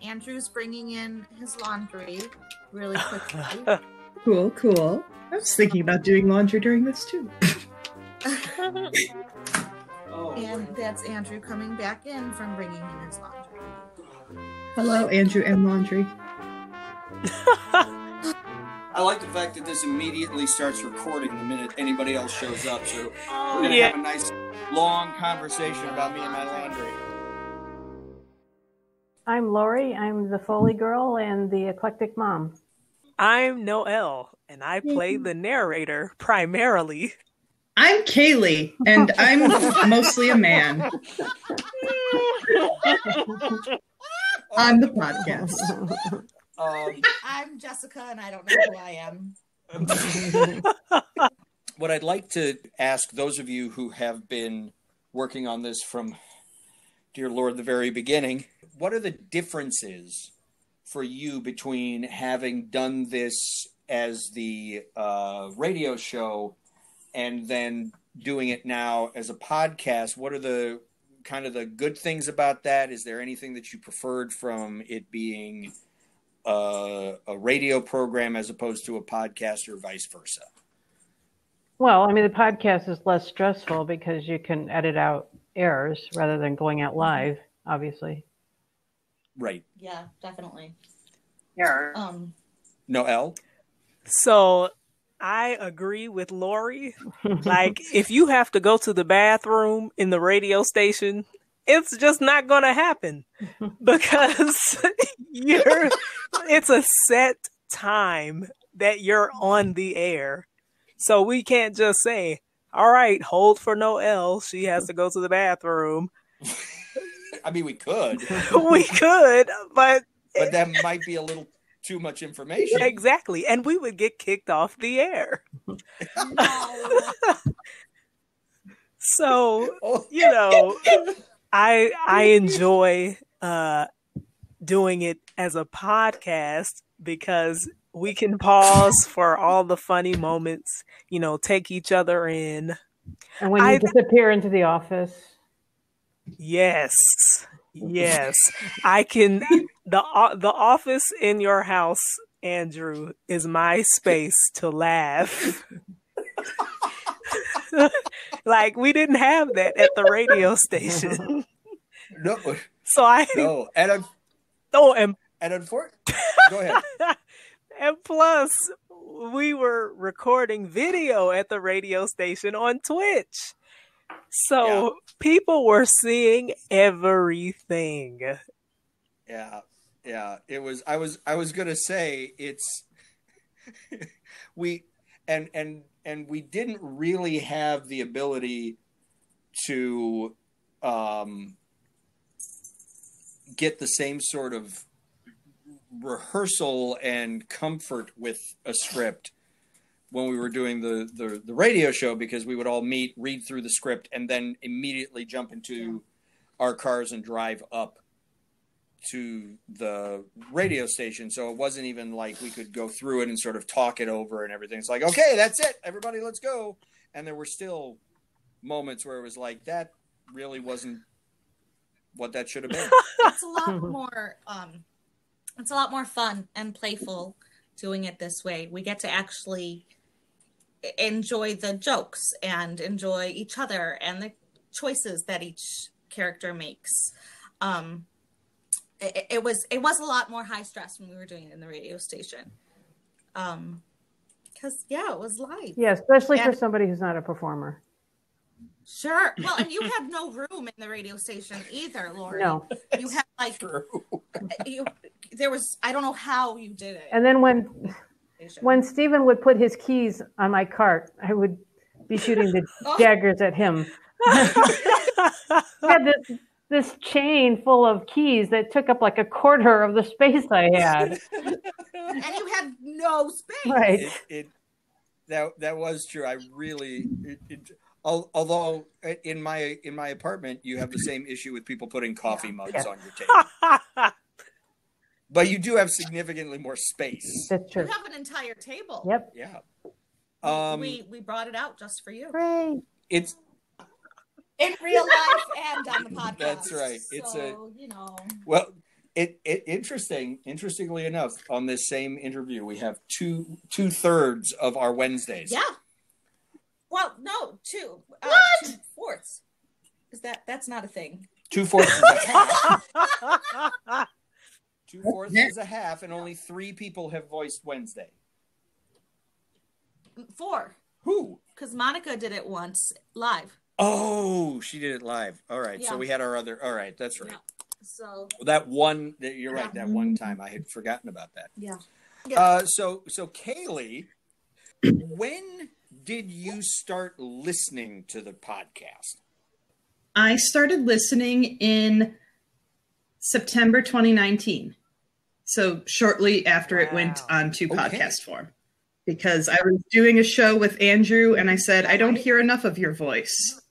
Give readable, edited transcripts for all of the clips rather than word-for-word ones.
Andrew's bringing in his laundry really quickly. Cool. I was thinking about doing laundry during this too. And that's Andrew coming back in from bringing in his laundry. Hello, Andrew and laundry. I like the fact that this immediately starts recording the minute anybody else shows up. So we're going to have a nice long conversation about me and my laundry. I'm Lori. I'm the Foley girl and the Eclectic mom. I'm Noelle, and I play the narrator primarily. I'm Kaeley, and I'm mostly a man. On the podcast. I'm Jessica, and I don't know who I am. What I'd like to ask those of you who have been working on this from, dear Lord, the very beginning, what are the differences for you between having done this as the radio show and then doing it now as a podcast? What are the kind of the good things about that? Is there anything that you preferred from it being a radio program as opposed to a podcast, or vice versa? Well, I mean, the podcast is less stressful because you can edit out errors rather than going out live, obviously. Right. Yeah, definitely. Yeah. Noelle? So I agree with Lori. Like, if you have to go to the bathroom in the radio station, it's just not going to happen because it's a set time that you're on the air. So we can't just say, all right, hold for Noelle. She has to go to the bathroom. I mean, we could. We could, but that might be a little too much information. Exactly. And we would get kicked off the air. So, I enjoy doing it as a podcast because we can pause for all the funny moments, take each other in. And when you disappear into the office. Yes. I can. The office in your house, Andrew, is my space to laugh. Like, we didn't have that at the radio station. No. So and unfortunately, go ahead. And plus, we were recording video at the radio station on Twitch. So people were seeing everything. Yeah. It was. I was gonna say it's. we didn't really have the ability to get the same sort of rehearsal and comfort with a script when we were doing the radio show, because we would all meet, read through the script, and then immediately jump into our cars and drive up to the radio station. So it wasn't even like we could go through it and sort of talk it over and everything. It's like, okay, that's it. Everybody, let's go. And there were still moments where it was like, that really wasn't what that should have been. It's a lot more fun and playful doing it this way. We get to actually enjoy the jokes and enjoy each other and the choices that each character makes. It was a lot more high stress when we were doing it in the radio station. Because it was live. Yeah, especially for somebody who's not a performer. Sure. Well, and you had no room in the radio station either, Lori. No. You had there was, I don't know how you did it. And then when Stephen would put his keys on my cart, I would be shooting the daggers at him. He had this chain full of keys that took up like a quarter of the space I had. And you had no space. Right. That was true. I really, although in my apartment, you have the same issue with people putting coffee mugs on your table. But you do have significantly more space. That's true. You have an entire table. Yep. Yeah. We brought it out just for you. Great. It's in real life and on the podcast. That's right. So, Well, Interestingly enough, on this same interview, we have two-thirds of our Wednesdays. Yeah. Well, no, 2/4. Is that's not a thing? 2/4 is a half. 2/4 is a half, and only 3 people have voiced Wednesday. 4. Who? Because Monica did it once live. Oh, she did it live. All right. Yeah. So we had our other. All right. That's right. Yeah. So That one. You're right. That one time I had forgotten about that. yeah. So Kaeley, when did you start listening to the podcast? I started listening in September 2019. So shortly after it went onto podcast form. Because I was doing a show with Andrew and I said, I don't hear enough of your voice.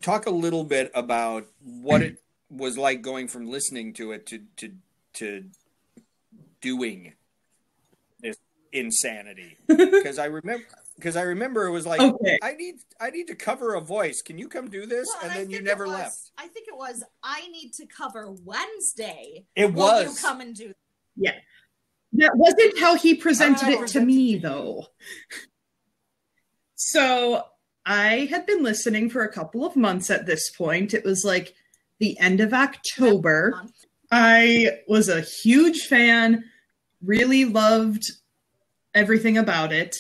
Talk a little bit about what it was like going from listening to it to doing this insanity. Because I remember it was like, okay. I need to cover a voice. Can you come do this? Well, and then you never left. I think it was, I need to cover Wednesday. It was. Will you come and do that? Yeah. That wasn't how he presented it to me, though. So I had been listening for a couple of months at this point. It was like the end of October. I was a huge fan, really loved everything about it.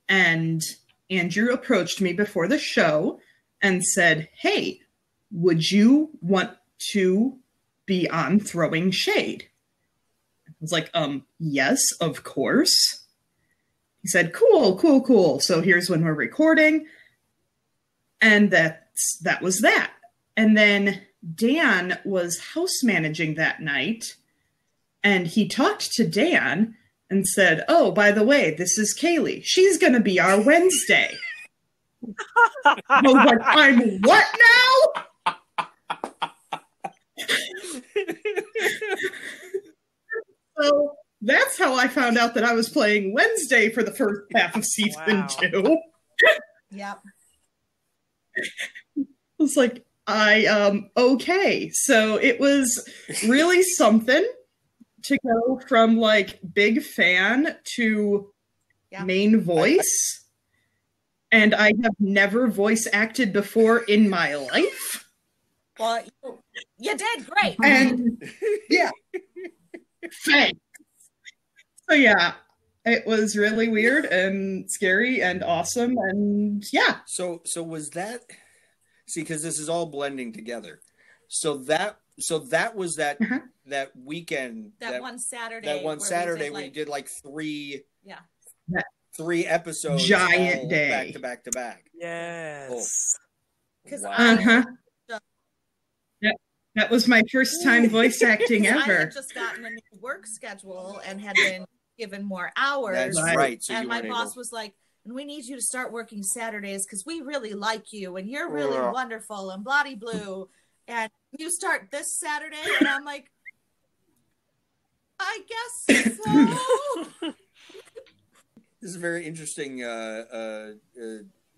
And Andrew approached me before the show and said, hey, would you want to be on Throwing Shade? I was like, yes, of course. He said, cool. So here's when we're recording. And that was that. And then Dan was house managing that night. And he talked to Dan and said, oh, by the way, this is Kaeley. She's going to be our Wednesday. I was like, I'm what now? So that's how I found out that I was playing Wednesday for the first half of season 2. Yep. I was like, okay. So it was really something to go from like big fan to main voice. And I have never voice acted before in my life. Well, you did great. And yeah. Thanks. So yeah, it was really weird and scary and awesome, and yeah. So was that? See, because this is all blending together. So that was that that weekend. That one Saturday. That one Saturday we did like 3. Yeah. 3 episodes. Giant day. Back to back. Yes. Wow. That was my first time voice acting ever. I had just gotten a new work schedule and had been given more hours. That's right. So and my boss was like, and we need you to start working Saturdays because we really like you and you're really wonderful and bloody blue. And you start this Saturday. And I'm like, I guess so. This is a very interesting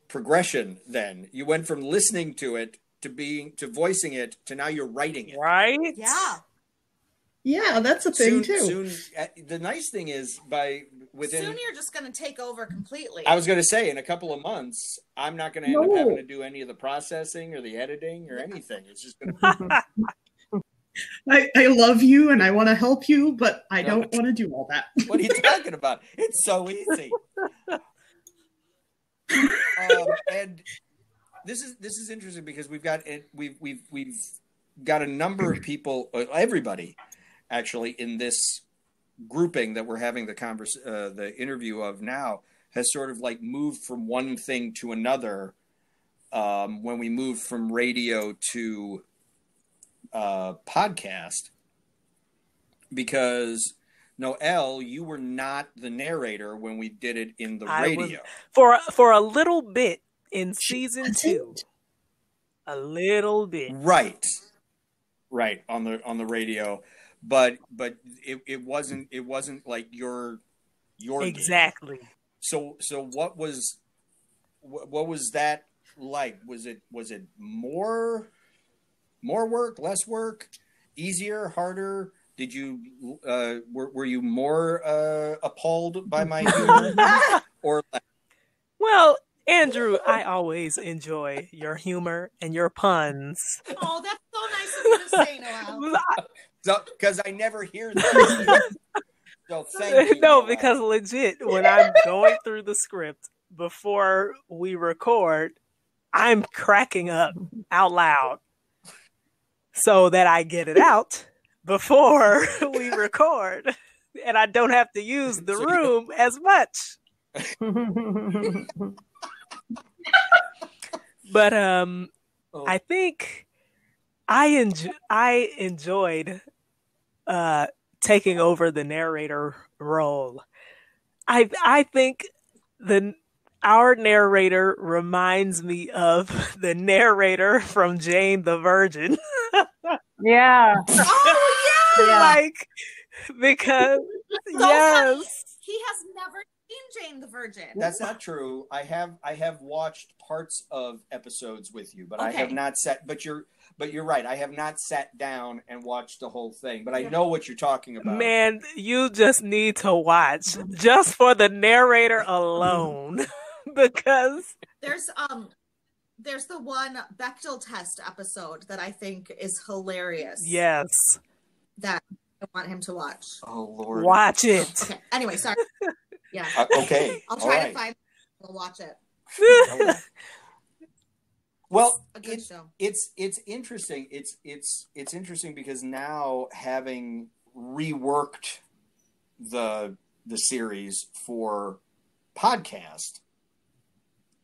progression then. You went from listening to it to voicing it to now you're writing it. Right? Yeah, that's a thing too. Soon, the nice thing is within soon you're just going to take over completely. I was going to say in a couple of months, I'm not going to end up having to do any of the processing or the editing or anything. It's just going to. I love you and I want to help you, but I don't want to do all that. What are you talking about? It's so easy. And this is interesting because we've got a number of people, everybody actually in this grouping that we're having the interview of now has sort of like moved from one thing to another when we moved from radio to podcast, because Noelle, you were not the narrator when we did it in the radio. For a little bit in season 2. A little bit. Right on the radio, but it wasn't like your exactly game. So what was that like? Was it more work, less work, easier, harder? Did you were you more appalled by my humor or less? Well, Andrew, I always enjoy your humor and your puns. Oh, that's so nice of you to say, Noelle. So, because I never hear that. So thank you. No, Noelle. because legit, when I'm going through the script before we record, I'm cracking up out loud so that I get it out before we record, and I don't have to use the room as much. But I think I enjoyed taking over the narrator role. I think our narrator reminds me of the narrator from Jane the Virgin. Yeah. Oh yeah. Like, because yes. He has never seen Jane the Virgin. That's not true. I have watched parts of episodes with you, but I have not sat. But you're right. I have not sat down and watched the whole thing. But I know what you're talking about. Man, you just need to watch just for the narrator alone, because there's the one Bechdel test episode that I think is hilarious. Yes, that I want him to watch. Oh Lord, watch it. Okay. Anyway, sorry. Yeah. Okay. I'll try to find. We'll watch it. Well, a good show. It's interesting. It's interesting because now, having reworked the series for podcast,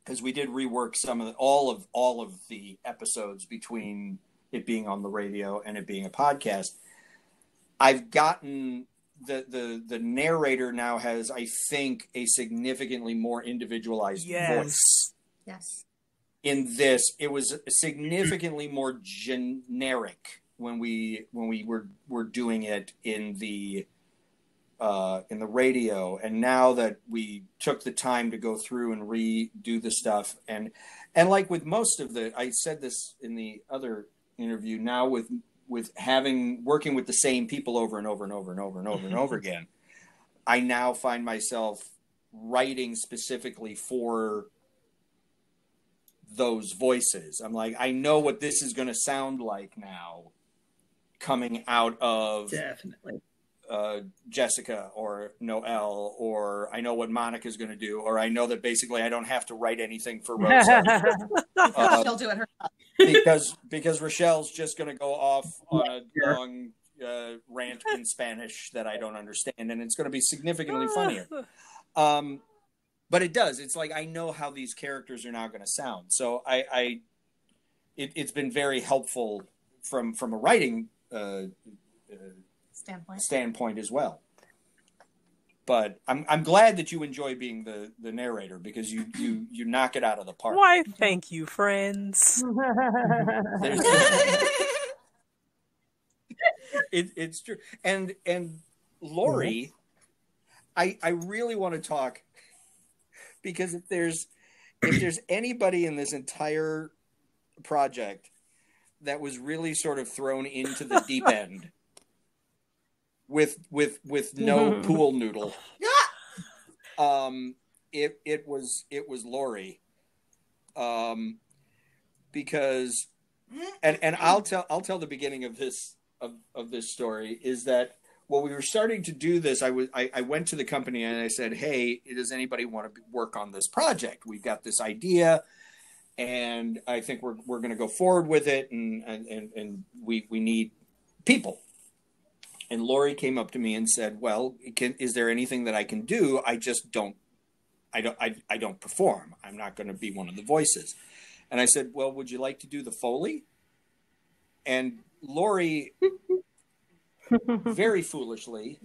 because we did rework some of all of the episodes between it being on the radio and it being a podcast. I've gotten the narrator now has, I think, a significantly more individualized voice. Yes. In this, it was significantly more generic when we were doing it in the radio, and now that we took the time to go through and redo the stuff, and like with most of I said this in the other interview, now with working with the same people over and over and over and over and over and over again, I now find myself writing specifically for those voices. I'm like, I know what this is going to sound like now, coming out of definitely Jessica or Noelle, or I know what Monica's going to do, or I know that basically I don't have to write anything for Rosa. She'll do it herself. because Rochelle's just going to go off on a long rant in Spanish that I don't understand, and it's going to be significantly funnier. But it does. It's like I know how these characters are now going to sound, so it's been very helpful from a writing standpoint as well. But I'm glad that you enjoy being the narrator, because you knock it out of the park. Why, thank you, friends. It's true. And Lori, I really want to talk, because if there's anybody in this entire project that was really sort of thrown into the deep end with no pool noodle, it was Lori, because and I'll tell the beginning of this story is that when we were starting to do this, I went to the company and I said, hey, does anybody want to work on this project? We've got this idea, and I think we're going to go forward with it, and we need people. And Lori came up to me and said, well, is there anything that I can do? I just don't perform. I'm not going to be one of the voices. And I said, well, would you like to do the Foley? And Lori very foolishly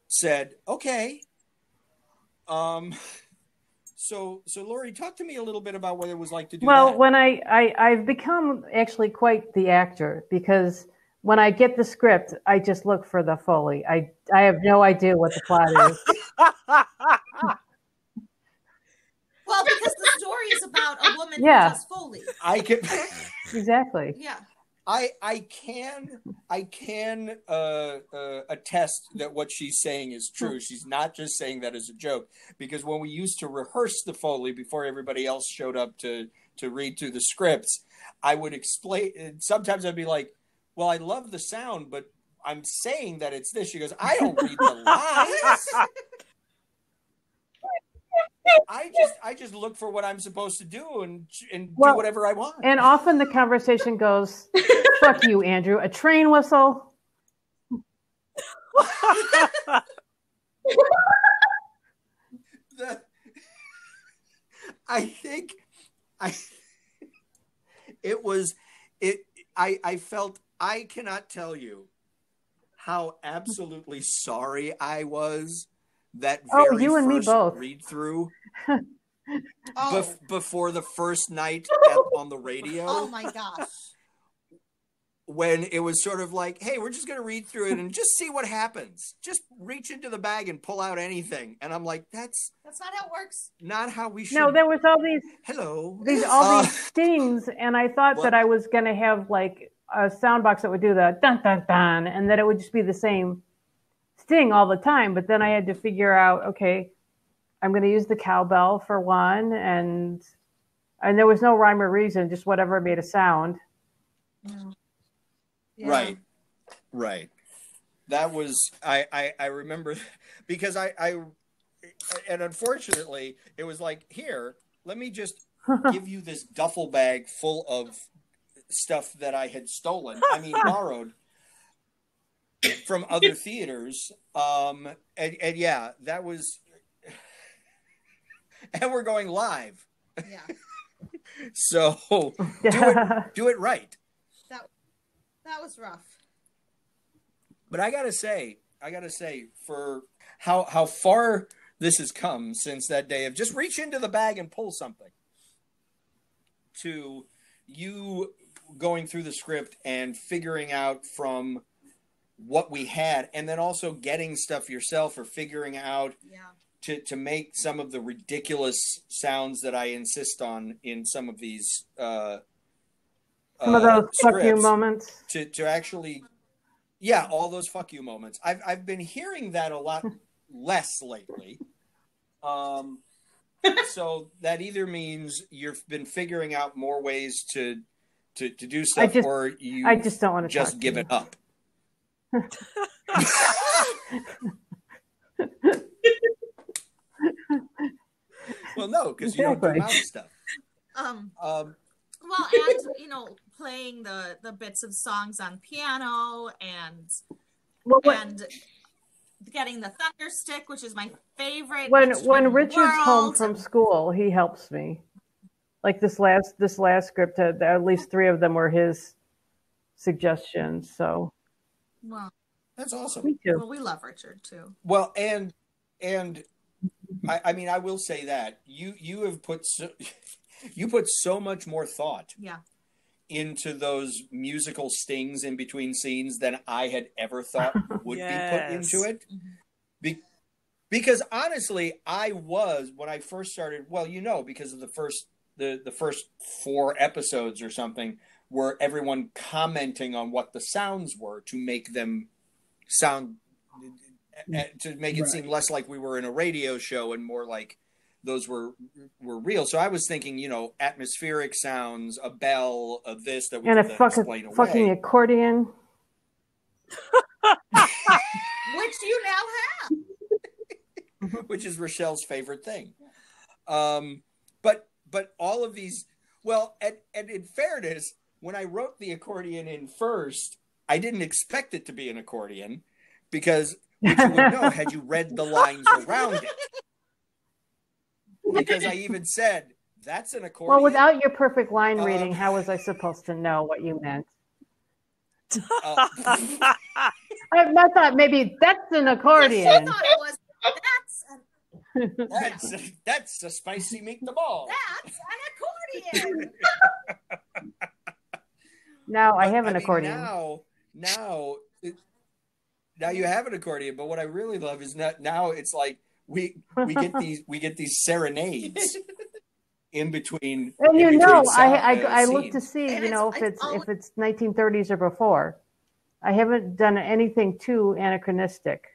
said, okay. So Lori, talk to me a little bit about what it was like to do that. Well, when I've become actually quite the actor, because when I get the script, I just look for the Foley. I have no idea what the plot is. Well, because the story is about a woman who does Foley. Exactly. Yeah. I can attest that what she's saying is true. She's not just saying that as a joke, because when we used to rehearse the Foley before everybody else showed up to read through the scripts, I would explain. Sometimes I'd be like, "Well, I love the sound, but I'm saying that it's this." She goes, "I don't read the lines. I just look for what I'm supposed to do and do whatever I want." And often the conversation goes, "Fuck you, Andrew. A train whistle." I felt, I cannot tell you how absolutely sorry I was that very you and me first both. read through before the first night on the radio. Oh my gosh. When it was sort of like, hey, we're just going to read through it and just see what happens. Just reach into the bag and pull out anything. And I'm like, that's not how it works. Not how we should. No, there was all these these stings, and I thought that I was going to have like a sound box that would do the dun dun dun, and that it would just be the same sting all the time. But then I had to figure out, okay, I'm going to use the cowbell for one, and there was no rhyme or reason, just whatever made a sound. No. Yeah. Right. That was, I remember, because I and unfortunately it was like, here, let me just give you this duffel bag full of stuff that I had stolen. I mean, borrowed from other theaters. And yeah, that was, and we're going live. Yeah. So do it right. That was rough. But I gotta say, for how far this has come since that day of just reach into the bag and pull something, to you going through the script and figuring out from what we had, and then also getting stuff yourself or figuring out to make some of the ridiculous sounds that I insist on in some of these some of those fuck you moments. To actually, all those fuck you moments. I've been hearing that a lot less lately. So that either means you've been figuring out more ways to do stuff, or I just don't want to just give it up. Well, no, because you don't do loud stuff. Well, and playing the bits of songs on piano and getting the thunder stick, which is my favorite. When Richard's home from school, he helps me. Like this last script, at least 3 of them were his suggestions. So, well, that's awesome. Me too. Well, we love Richard too. Well, and I mean, I will say that you have put so much more thought into those musical stings in between scenes than I had ever thought would be put into it. Mm-hmm. Because honestly, I was, when I first started, because of the first 4 episodes or something, were everyone commenting on what the sounds were to make them sound, to make it seem less like we were in a radio show and more like those were real. So I was thinking, atmospheric sounds, a bell, of this that we and could a fucking accordion, which you now have, which is Rochelle's favorite thing. But all of these, and in fairness, when I wrote the accordion in first, I didn't expect it to be an accordion, because which you would know had you read the lines around it. Because I even said, that's an accordion. Well, without your perfect line reading, how was I supposed to know what you meant? I thought maybe that's an accordion. I thought it was, that's a spicy meatball. That's an accordion. Now I have an accordion. Now you have an accordion, but what I really love is now it's like we get these serenades in between. And in between I look to scenes. see, if it's 1930s or before. I haven't done anything too anachronistic.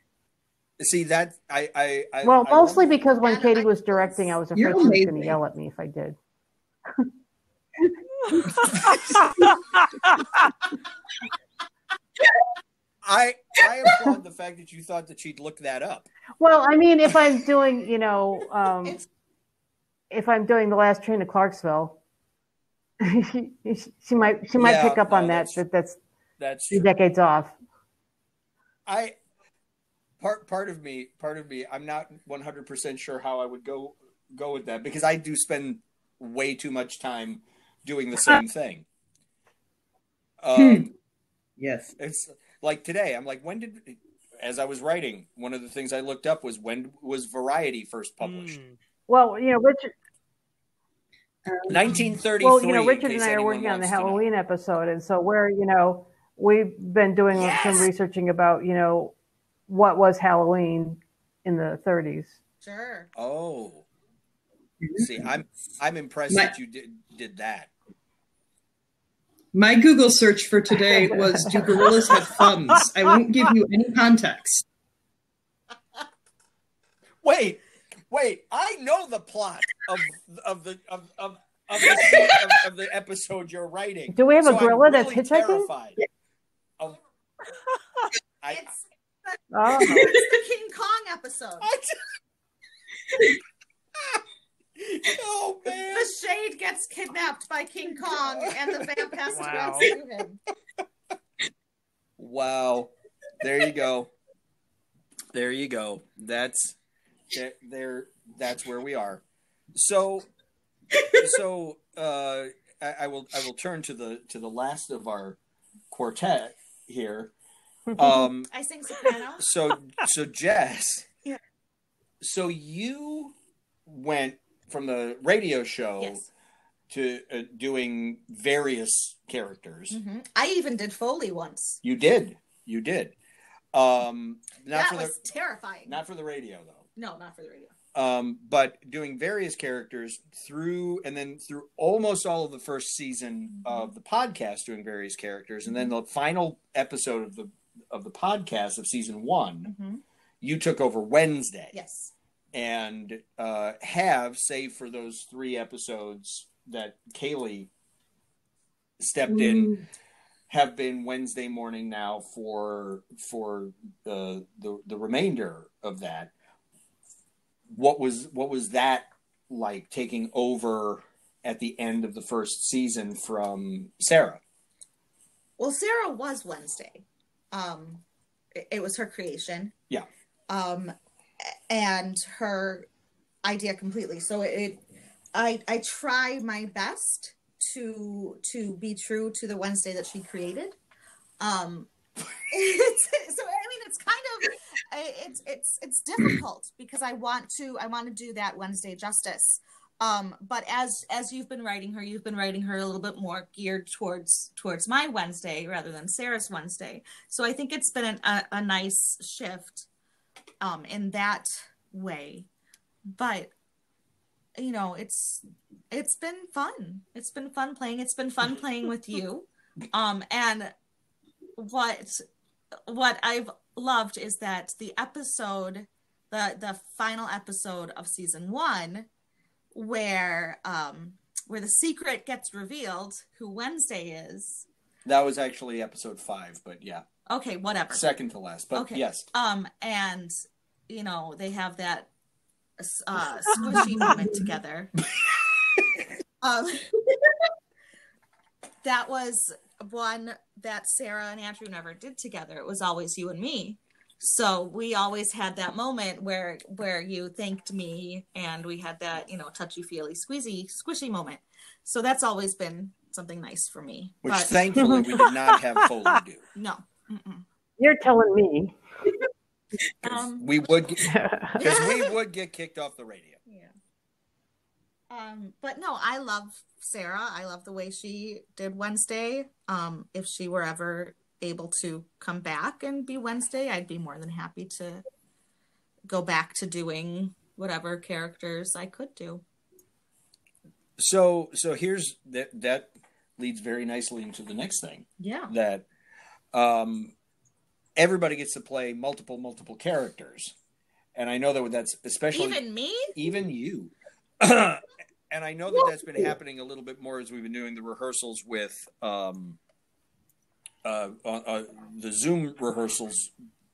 See that I mostly because when Katie was directing, I was afraid she was going to yell at me if I did. I applaud the fact that you thought that she'd look that up. Well, I mean, if I'm doing, if I'm doing The Last Train to Clarksville, she might pick up on that. That's 3 decades off. Part of me, I'm not 100% sure how I would go with that, because I do spend way too much time doing the same thing. Yes. It's like today, I'm like, as I was writing, one of the things I looked up was, when was Variety first published? Well, Richard. 1933. Well, Richard and I are working on the Halloween episode, and so we've been doing some researching about, what was Halloween in the 30s. Sure. Oh. See, I'm impressed that you did that. My Google search for today was, do gorillas have thumbs? I won't give you any context. Wait, I know the plot of the episode you're writing. Do we have a gorilla that's hitchhiking? Terrified. It's the King Kong episode. Oh man! The Shade gets kidnapped by King Kong, and the vamp has to rescue him. Wow! There you go. That's where we are. So I will turn to the last of our quartet here. I sing soprano. So Jess. Yeah. So you went from the radio show to doing various characters. Mm-hmm. I even did Foley once. You did. That was terrifying. Not for the radio, though. No, not for the radio. But doing various characters through almost all of the first season of the podcast, doing various characters, and then the final episode of the podcast of season 1, you took over Wednesday. Yes. And have, save for those 3 episodes that Kaeley stepped in, have been Wednesday morning now for the remainder of that. What was that like, taking over at the end of the first season from Sarah? Well, Sarah was Wednesday. It was her creation. Yeah. And her idea completely. So I try my best to be true to the Wednesday that she created. It's difficult because I want to do that Wednesday justice. But as you've been writing her a little bit more geared towards my Wednesday rather than Sarah's Wednesday. So I think it's been a nice shift in that way. But it's been fun. It's been fun playing. It's been fun playing with you. And what I've loved is that the episode, the final episode of season 1, where the secret gets revealed, who Wednesday is. That was actually episode 5, but yeah. Okay, whatever. Second to last, but okay. Yes. And they have that squishy moment together. That was one that Sarah and Andrew never did together. It was always you and me. So we always had that moment where you thanked me, and we had that, touchy-feely, squishy moment. So that's always been something nice for me. Which thankfully we did not have Foley do. No. Mm-mm. You're telling me. We would get kicked off the radio. Yeah. But no, I love Sarah. I love the way she did Wednesday. If she were ever able to come back and be Wednesday, I'd be more than happy to go back to doing whatever characters I could do. So here's that leads very nicely into the next thing. Yeah. That everybody gets to play multiple characters. And I know that's especially even me, even you. And I know that's been happening a little bit more as we've been doing the rehearsals with the Zoom rehearsals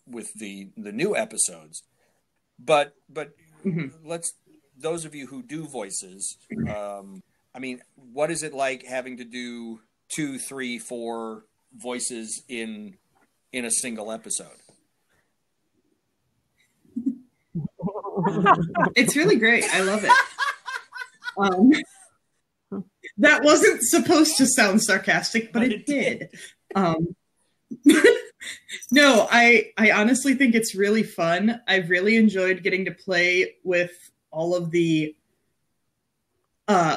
with the new episodes. But let's, those of you who do voices, I mean, what is it like having to do 2, 3, 4 voices in a single episode? It's really great. I love it. That wasn't supposed to sound sarcastic, but it did. No, I honestly think it's really fun. I've really enjoyed getting to play with all of the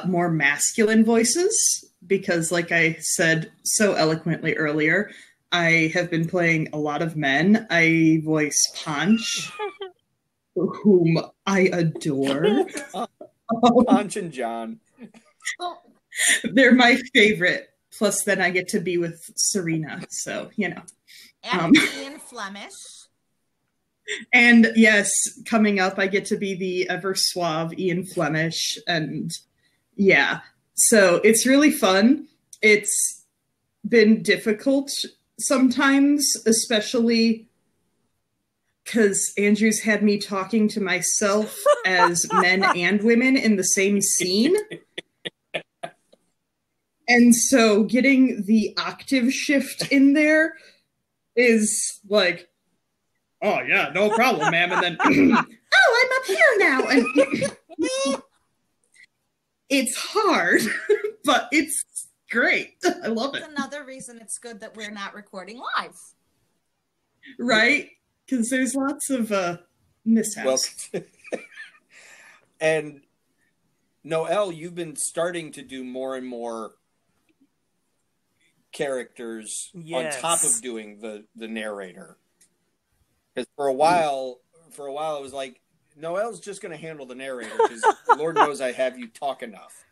more masculine voices because, like I said so eloquently earlier, I have been playing a lot of men. I voice Punch, whom I adore. Punch and John. They're my favorite. Plus, then I get to be with Serena. So, you know. And Ian Flemish. And yes, coming up, I get to be the ever suave Ian Flemish. And yeah, so it's really fun. It's been difficult sometimes, especially because Andrew's had me talking to myself as men and women in the same scene. And so getting the octave shift in there is like, oh yeah, no problem, ma'am. And then, oh, I'm up here now. And it's hard, but it's great. I love it. That's another reason it's good that we're not recording live. Right? Because there's lots of mishaps. Well, and Noelle, you've been starting to do more and more characters on top of doing the narrator. Because for a while it was like, Noelle's just going to handle the narrator because Lord knows I have you talk enough.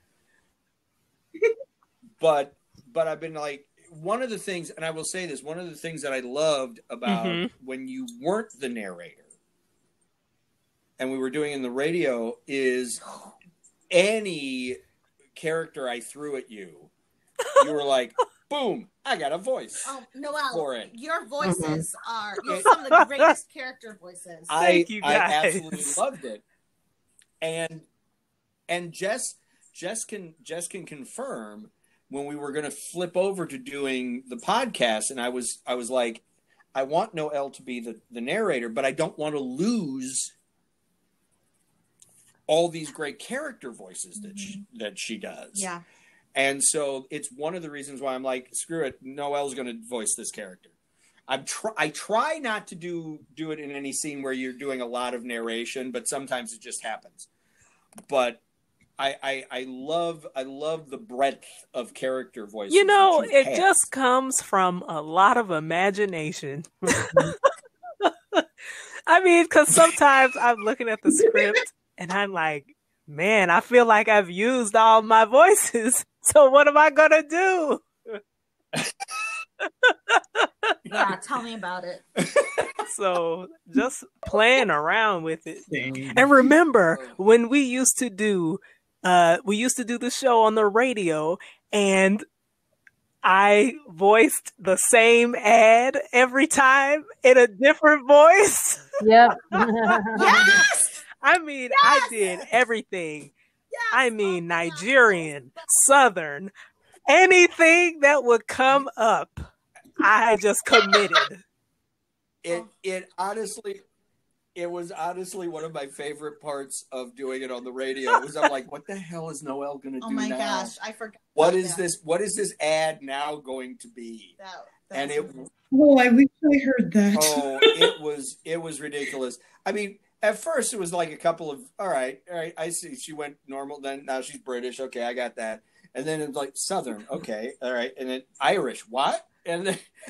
But I've been like, one of the things, and I will say this, one of the things that I loved about when you weren't the narrator and we were doing in the radio is any character I threw at you, you were like, boom, I got a voice. Oh, Noelle, for it. Your voices are some of the greatest character voices. Thank you, guys. I absolutely loved it. And Jess can confirm when we were going to flip over to doing the podcast, and I was like, I want Noelle to be the narrator, but I don't want to lose all these great character voices that she does. Yeah. And so it's one of the reasons why I'm like, screw it, Noelle's going to voice this character. I try not to do it in any scene where you're doing a lot of narration, but sometimes it just happens. But I love the breadth of character voices. You know, it just comes from a lot of imagination. I mean, because sometimes I'm looking at the script and I'm like, man, I feel like I've used all my voices. So what am I going to do? Yeah, tell me about it. So just playing around with it. And remember when we used to do the show on the radio and I voiced the same ad every time in a different voice? Yep. Yes! I mean, Yes! I did everything. Yes! I mean, Nigerian, Southern, anything that would come up, I just committed. It was honestly one of my favorite parts of doing it on the radio. It was, I'm like, what the hell is Noelle going to do now? Oh my gosh, I forgot. What is this ad now going to be? And it. Oh, I wish I heard that. Oh, it was ridiculous. I mean, at first it was like a couple of, all right, I see. She went normal, then now she's British. Okay, I got that. And then it's like Southern. Okay, all right. And then Irish. What? And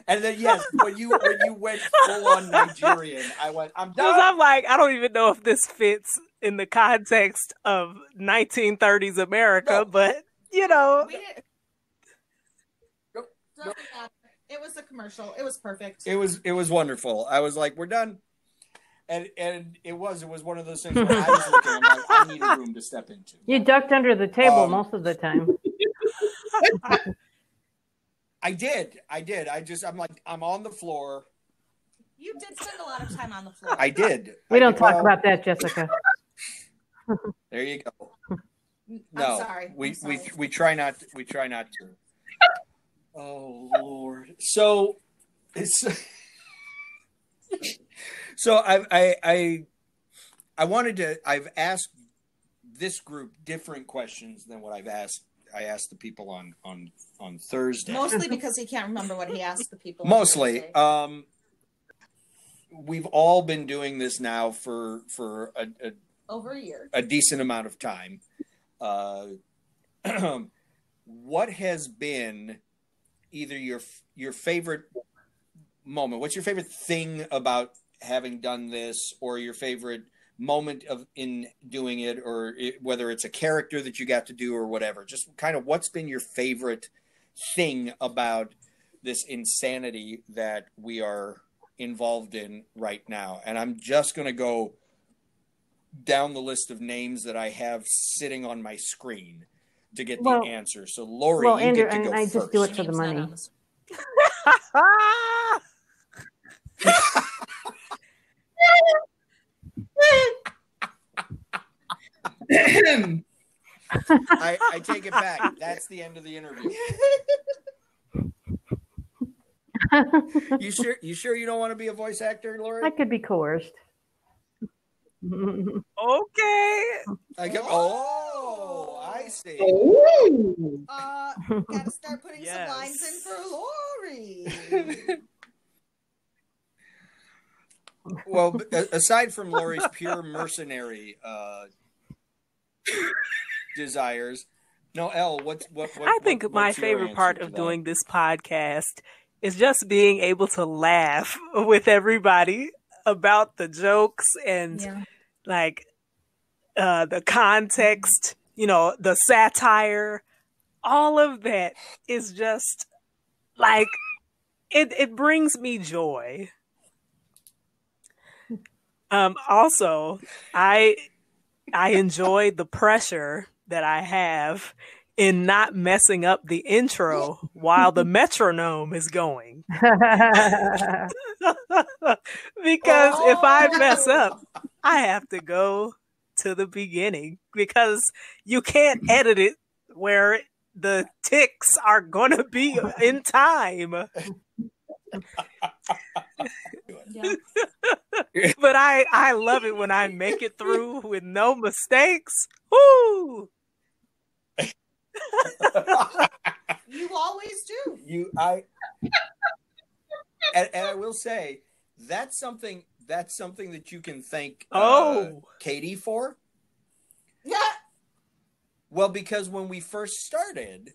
then yes, when you went full on Nigerian, I went, I'm done. Because I'm like, I don't even know if this fits in the context of 1930s America, but you know. It was a commercial. It was perfect. It was wonderful. I was like, we're done. And it was one of those things where I was looking, I'm like, I need a room to step into. You ducked under the table most of the time. I did. I'm like, I'm on the floor. You did spend a lot of time on the floor. I did. We don't talk about that, Jessica. There you go. No, I'm sorry. We try not to. Oh Lord. So it's I wanted to. I've asked this group different questions than what I asked the people on Thursday. Mostly because he can't remember what he asked the people. Mostly. We've all been doing this now for over a year, a decent amount of time. What has been either your favorite moment? What's your favorite thing about having done this, or your favorite moment in doing it, or whether it's a character that you got to do or whatever? Just kind of what's been your favorite thing about this insanity that we are involved in right now? And I'm just going to go down the list of names that I have sitting on my screen to get the answer. So Lori, you Andrew, get to go I first. just do it for the money. I take it back. That's the end of the interview. You sure you don't want to be a voice actor, Lori? I could be coerced. Okay. I see. Gotta start putting some lines in for Lori. Well, aside from Lori's pure mercenary desires, Noelle, what I think my favorite part of doing this podcast is just being able to laugh with everybody about the jokes and like the context, the satire. All of that is just like it brings me joy. Also, I enjoy the pressure that I have in not messing up the intro while the metronome is going. Because if I mess up, I have to go to the beginning, because you can't edit it where the ticks are going to be in time. But I love it when I make it through with no mistakes. Woo! You always do. And I will say that's something that you can thank Katie for. Yeah. Well, because when we first started,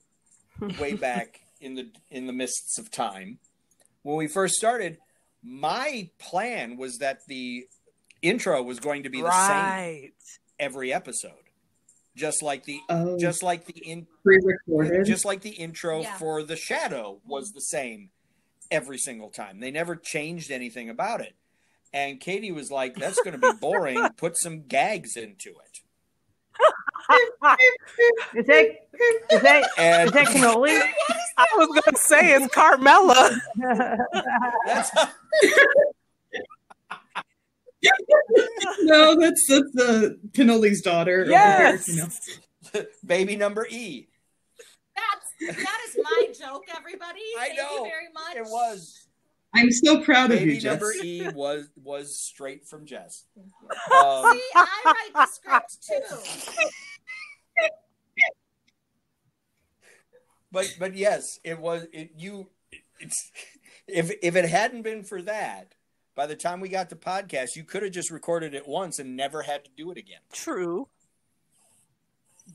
way back in the mists of time, when we first started, my plan was that the intro was going to be the same every episode, just like the pre-recorded, just like the intro for The Shadow was the same every single time. They never changed anything about it. And Katie was like, "That's going to be boring. Put some gags into it." Is that cannoli? I was going to say it's Carmela. No, that's the cannoli's daughter. Yes, baby number E. That is my joke, everybody. Thank you very much. It was. I'm so proud of you, Jess. Baby number E was straight from Jess. See, I write the script too. But yes, it was. If it hadn't been for that, by the time we got to podcast, you could have just recorded it once and never had to do it again. True.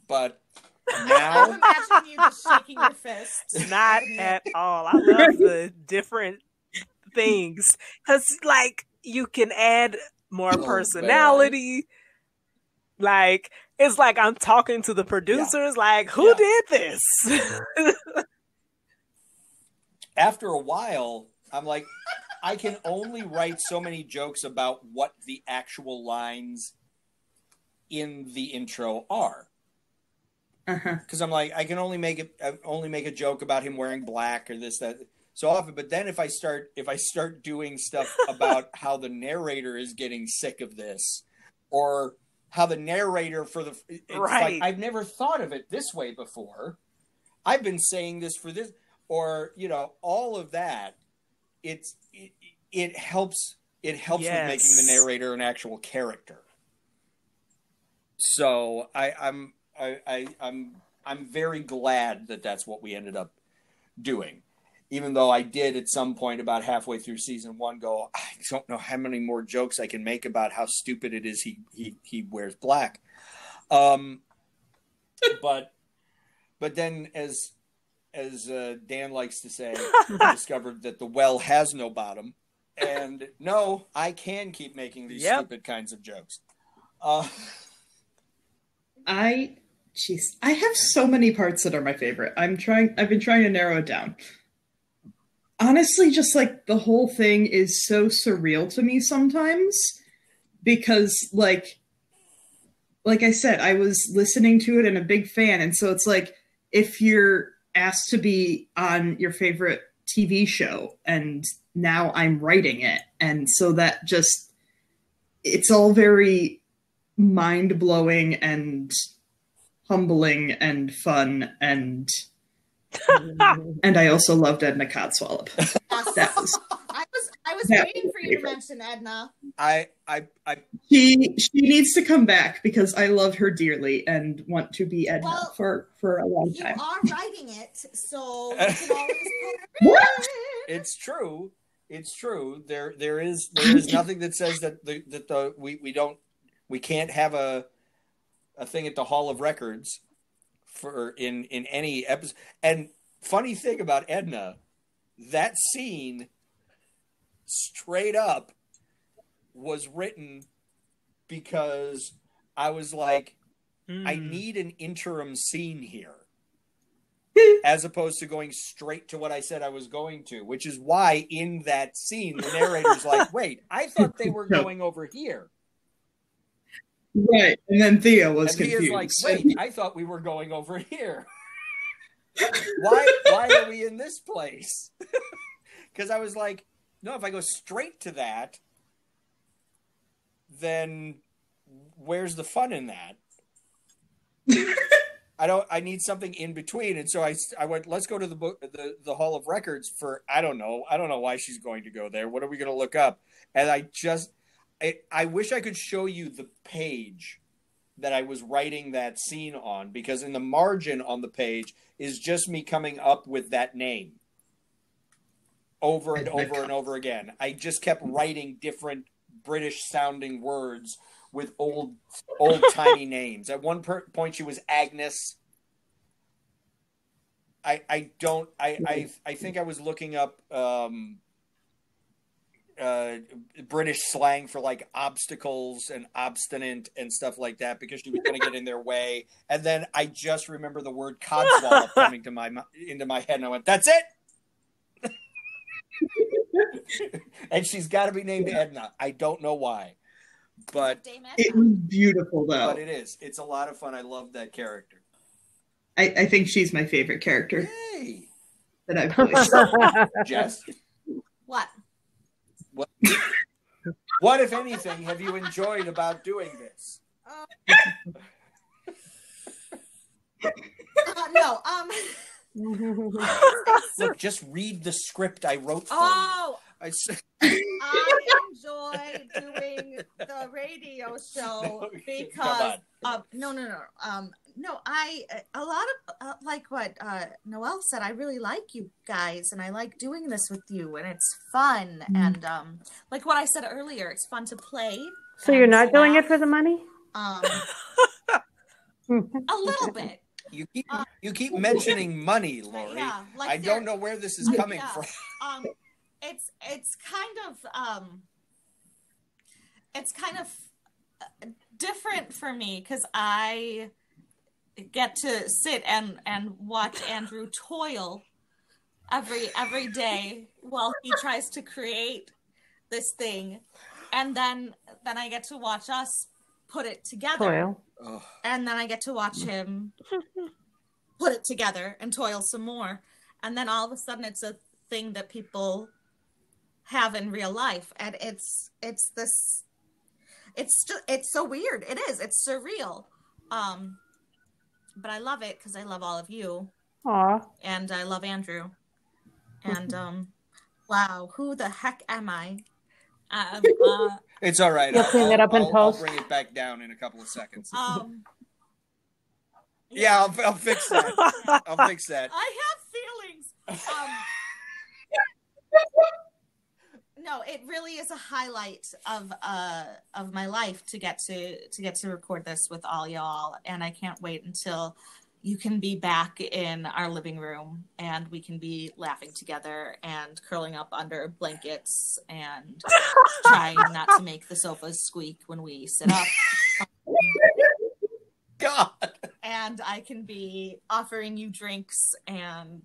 But now, I'm imagining you just shaking your fists. Not at all. I love the different things, because like you can add more personality. Like, it's like I'm talking to the producers, like, who did this? After a while, I'm like, I can only write so many jokes about what the actual lines in the intro are. Because I'm like, I can only make a joke about him wearing black or this, that, so often. But then if I start doing stuff about how the narrator is getting sick of this, or how the narrator like, I've never thought of it this way before. I've been saying this for this, or all of that. It helps with making the narrator an actual character. So I'm very glad that that's what we ended up doing. Even though I did at some point about halfway through season 1 go, I don't know how many more jokes I can make about how stupid it is he wears black. But then as Dan likes to say, I discovered that the well has no bottom. And no, I can keep making these stupid kinds of jokes. I have so many parts that are my favorite. I've been trying to narrow it down. Honestly, just like the whole thing is so surreal to me sometimes, because like I said, I was listening to it and a big fan. And so it's like, if you're asked to be on your favorite TV show and now I'm writing it. And so that just, it's all very mind-blowing and humbling and fun, and I also loved Edna Codswallop. I was waiting for you to mention Edna. She needs to come back because I love her dearly and want to be Edna for a long time. You are writing it, so you can always put her in. It's true. It's true. There is nothing that says that we can't have a thing at the Hall of Records for in any episode. And funny thing about Edna, that scene straight up was written because I was like, I need an interim scene here, as opposed to going straight to what I said I was going to, which is why in that scene the narrator's like, wait, I thought they were going over here. Right, and then Thea was confused. Thea's like, wait, I thought we were going over here. Why are we in this place? Because I was like, no, if I go straight to that, then where's the fun in that? I need something in between. And so I went, let's go to the Hall of Records for, I don't know why she's going to go there. What are we going to look up? And I wish I could show you the page that I was writing that scene on, because in the margin on the page is just me coming up with that name over and over and over again. I just kept writing different British sounding words with old tiny names. At one point she was Agnes. I think I was looking up British slang for like obstacles and obstinate and stuff like that, because she was going to get in their way. And then I just remember the word codswallop coming into my head, and I went, "That's it." And she's got to be named Edna. I don't know why, but it was beautiful though. But it is. It's a lot of fun. I love that character. I think she's my favorite character. Hey. That I've voiced. Jess, What? What, if anything, have you enjoyed about doing this? No. Look, just read the script I wrote for you. I enjoy doing the radio show because a lot of like what Noelle said, I really like you guys and I like doing this with you and it's fun and like what I said earlier, it's fun to play. So you're not doing it for the money? A little bit. You keep mentioning money, Lori. Yeah, like I don't know where this is coming from. It's kind of different for me because I get to sit and watch Andrew toil every day while he tries to create this thing, and then I get to watch us put it together, and then I get to watch him put it together and toil some more, and then all of a sudden it's a thing that people have in real life, and it's so weird. It's surreal, but I love it because I love all of you. Aww. And I love Andrew. And wow, who the heck am I? It's all right. You'll clean that up in post. I'll bring it back down in a couple of seconds. Yeah, I'll fix that. I'll fix that. I have feelings. No, it really is a highlight of my life to get to record this with all y'all, and I can't wait until you can be back in our living room and we can be laughing together and curling up under blankets and trying not to make the sofas squeak when we sit up. God. And I can be offering you drinks and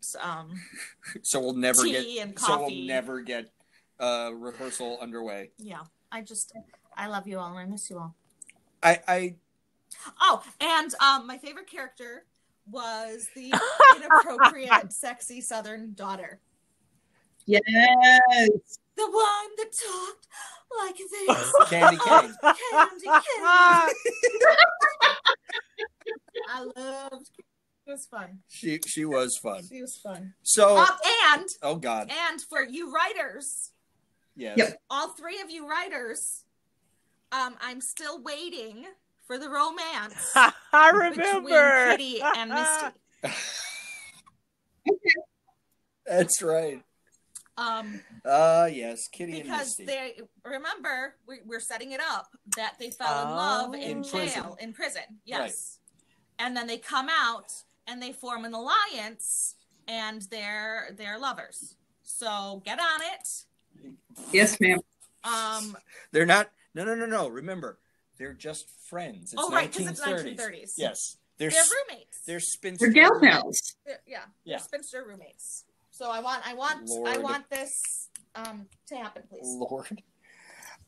so we'll never tea and coffee. So we'll never get rehearsal underway. Yeah, I love you all and I miss you all. Oh, and my favorite character was the inappropriate, sexy Southern daughter. Yes. The one that talked like this. Candy Cane. Candy Cane. I loved. It was fun. She was fun. She was fun. So and oh God. And for you writers, yes, yep. All three of you writers, I'm still waiting for the romance. I remember between Kitty and Misty. That's right. Yes, Kitty and Misty. Because they remember we're setting it up that they fell in love in jail, in prison. Yes. Right. And then they come out and they form an alliance and they're lovers. So get on it. Yes, ma'am. They're not no. Remember, they're just friends. It's right, because it's 1930s. Yes. They're roommates. They're spinster. They're gal pals. They're spinster roommates. So I want this to happen, please. Lord.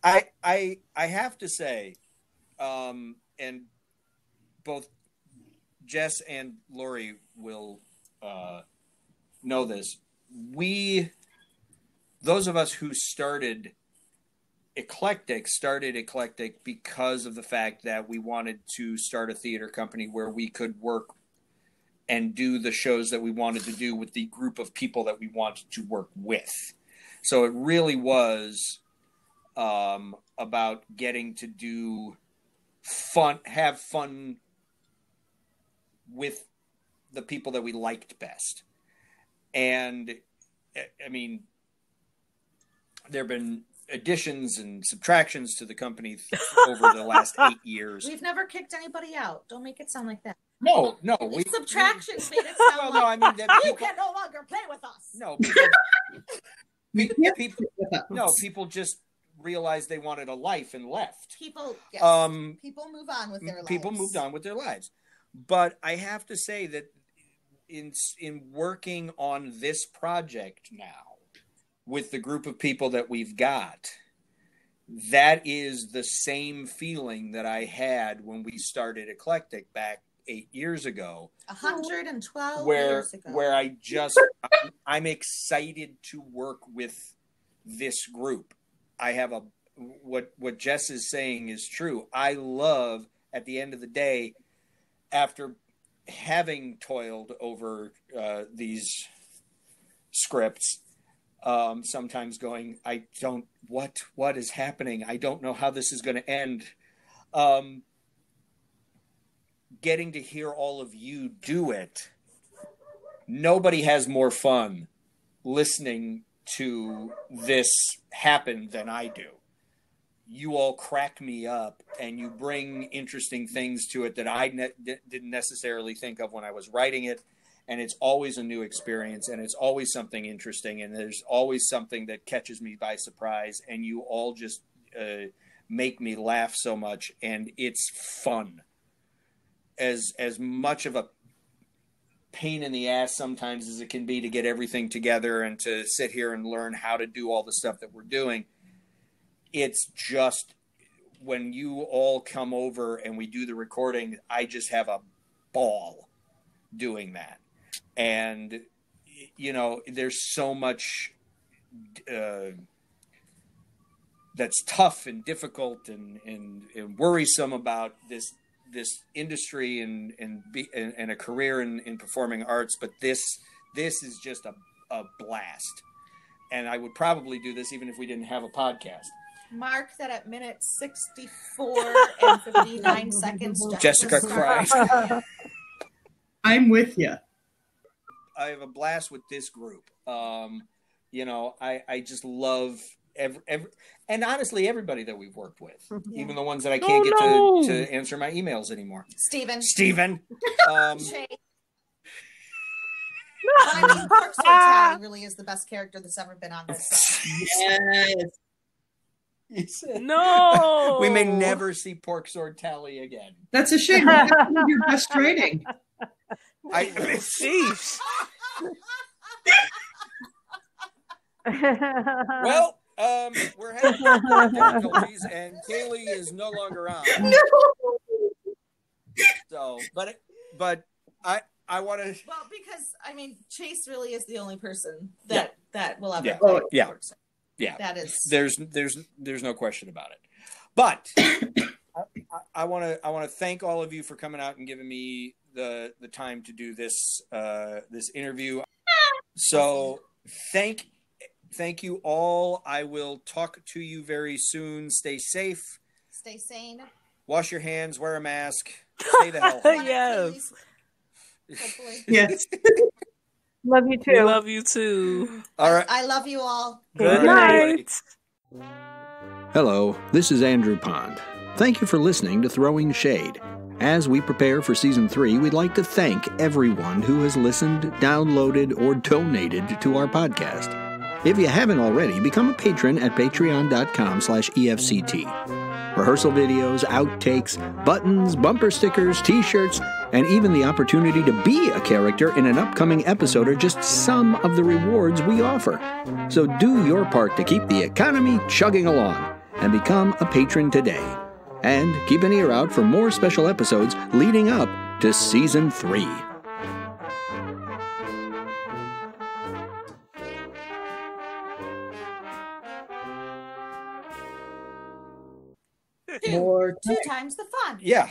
I have to say, and both Jess and Lori will know this. Those of us who started Eclectic because of the fact that we wanted to start a theater company where we could work and do the shows that we wanted to do with the group of people that we wanted to work with. So it really was about getting to have fun with the people that we liked best. And I mean, there have been additions and subtractions to the company over the last 8 years. We've never kicked anybody out. Don't make it sound like that. No. Subtractions made it sound like you can no longer play with us. No, people just realized they wanted a life and left. People move on with their lives. People moved on with their lives. But I have to say that in working on this project now, with the group of people that we've got, that is the same feeling that I had when we started Eclectic back 8 years ago. 112 years ago. Where I'm excited to work with this group. I have what Jess is saying is true. I love, at the end of the day, after having toiled over these scripts, sometimes going, what is happening? I don't know how this is going to end. Getting to hear all of you do it. Nobody has more fun listening to this happen than I do. You all crack me up and you bring interesting things to it that I didn't necessarily think of when I was writing it. And it's always a new experience, and it's always something interesting, and there's always something that catches me by surprise, and you all just make me laugh so much, and it's fun. As much of a pain in the ass sometimes as it can be to get everything together and to sit here and learn how to do all the stuff that we're doing, it's just when you all come over and we do the recording, I just have a ball doing that. And, you know, there's so much that's tough and difficult and worrisome about this industry and a career in performing arts, but this is just a blast. And I would probably do this even if we didn't have a podcast. Mark that at minute 64 and 59 seconds. Jessica cried. I'm with you. I have a blast with this group. You know, I just love every and honestly everybody that we've worked with, even the ones that I can't get to answer my emails anymore. Steven. I mean, Pork Tally really is the best character that's ever been on this. Yes. No. We may never see Pork Sword Tally again. That's a shame. That's your best writing. Sheesh. Well, we're having difficulties, and Kaeley is no longer on. No. So, but I want to. Well, because I mean, Chase really is the only person that will ever. Yeah. Play Yeah. Pork Sword. Yeah, that is. There's no question about it. But I want to thank all of you for coming out and giving me the time to do this interview. So thank you all. I will talk to you very soon. Stay safe. Stay sane. Wash your hands. Wear a mask. Stay the hell home. Yes. Hopefully. Yes. Love you too. We love you too. All right. I love you all. Good night. Hello, this is Andrew Pond. Thank you for listening to Throwing Shade. As we prepare for Season 3, we'd like to thank everyone who has listened, downloaded, or donated to our podcast. If you haven't already, become a patron at patreon.com/EFCT. Rehearsal videos, outtakes, buttons, bumper stickers, t-shirts, and even the opportunity to be a character in an upcoming episode are just some of the rewards we offer. So do your part to keep the economy chugging along and become a patron today. And keep an ear out for more special episodes leading up to Season 3. Two times the fun. Yeah.